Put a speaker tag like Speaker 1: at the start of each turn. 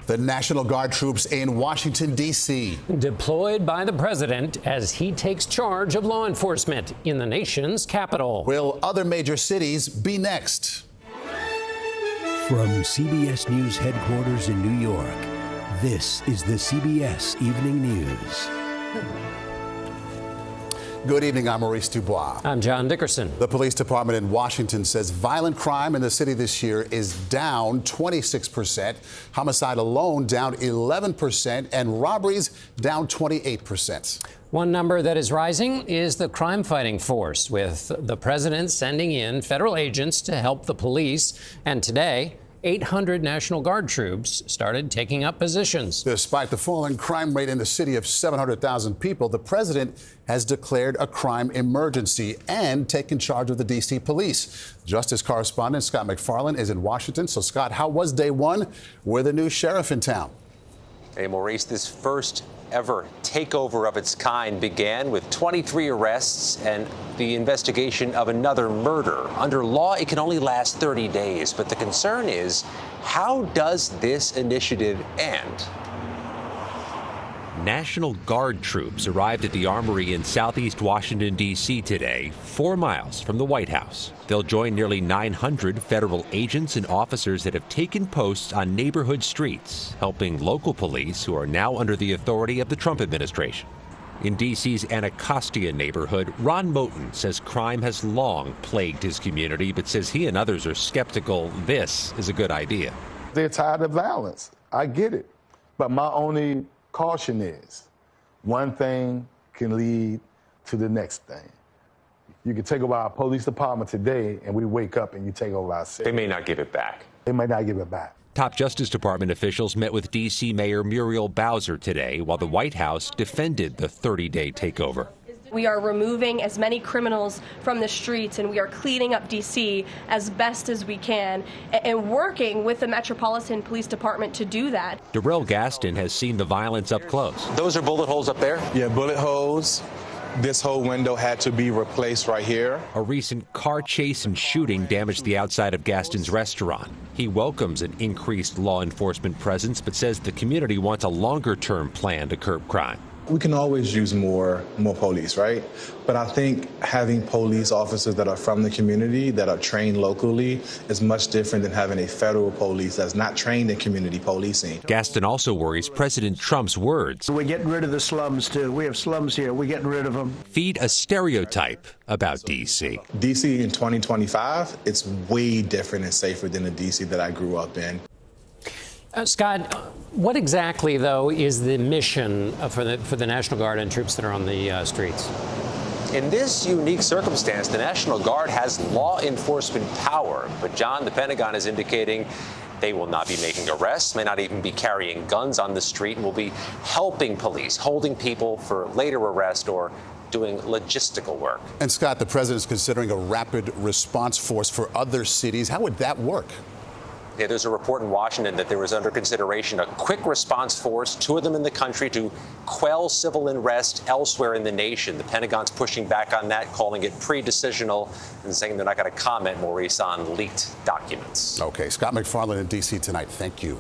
Speaker 1: The National Guard troops in Washington, D.C.
Speaker 2: deployed by the president as he takes charge of law enforcement in the nation's capital.
Speaker 1: Will other major cities be next?
Speaker 3: From CBS News headquarters in New York, this is the CBS Evening News.
Speaker 1: Good evening, I'm Maurice Dubois.
Speaker 2: I'm John Dickerson.
Speaker 1: The police department in Washington says violent crime in the city this year is down 26%, homicide alone down 11%, and robberies down 28%.
Speaker 2: One number that is rising is the crime-fighting force, with the president sending in federal agents to help the police. And today, 800 National Guard troops started taking up positions.
Speaker 1: Despite the falling crime rate in the city of 700,000 people, the president has declared a crime emergency and taken charge of the D.C. police. Justice correspondent Scott MacFarlane is in Washington. So, Scott, how was day one with a new sheriff in town?
Speaker 4: Hey, Maurice, this first ever takeover of its kind began with 23 arrests and the investigation of another murder. Under law, it can only last 30 days. But the concern is, how does this initiative end?
Speaker 5: National Guard troops arrived at the Armory in southeast Washington, D.C. today, 4 miles from the White House. They'll join nearly 900 federal agents and officers that have taken posts on neighborhood streets, helping local police who are now under the authority of the Trump administration. In D.C.'s Anacostia neighborhood, Ron Moten says crime has long plagued his community, but says he and others are skeptical this is a good idea.
Speaker 6: They're tired of violence. I get it. But my only caution is one thing can lead to the next thing. You can take over our police department today, and we wake up and you take over our city.
Speaker 4: They may not give it back.
Speaker 6: They may not give it back.
Speaker 5: Top Justice Department officials met with D.C. Mayor Muriel Bowser today while the White House defended the 30-day takeover.
Speaker 7: We are removing as many criminals from the streets, and we are cleaning up D.C. as best as we can and working with the Metropolitan Police Department to do that.
Speaker 5: Darrell Gaston has seen the violence up close.
Speaker 4: Those are bullet holes up there?
Speaker 8: Yeah, bullet holes. This whole window had to be replaced right here.
Speaker 5: A recent car chase and shooting damaged the outside of Gaston's restaurant. He welcomes an increased law enforcement presence, but says the community wants a longer-term plan to curb crime.
Speaker 8: We can always use more police, right? But I think having police officers that are from the community, that are trained locally, is much different than having a federal police that's not trained in community policing.
Speaker 5: Gaston also worries President Trump's words.
Speaker 9: We're getting rid of the slums, too. We have slums here. We're getting rid of them.
Speaker 5: Feed a stereotype about D.C.
Speaker 8: D.C. in 2025, it's way different and safer than the D.C. that I grew up in.
Speaker 2: Scott, what exactly, though, is the mission for the National Guard and troops that are on the streets?
Speaker 4: In this unique circumstance, the National Guard has law enforcement power. But, John, the Pentagon is indicating they will not be making arrests, may not even be carrying guns on the street, and will be helping police, holding people for later arrest or doing logistical work.
Speaker 1: And, Scott, the president is considering a rapid response force for other cities. How would that work?
Speaker 4: Yeah, there's a report in Washington that there was under consideration a quick response force, 2 of them in the country, to quell civil unrest elsewhere in the nation. The Pentagon's pushing back on that, calling it pre-decisional, and saying they're not going to comment, Maurice, on leaked documents.
Speaker 1: Okay, Scott MacFarlane in D.C. tonight. Thank you.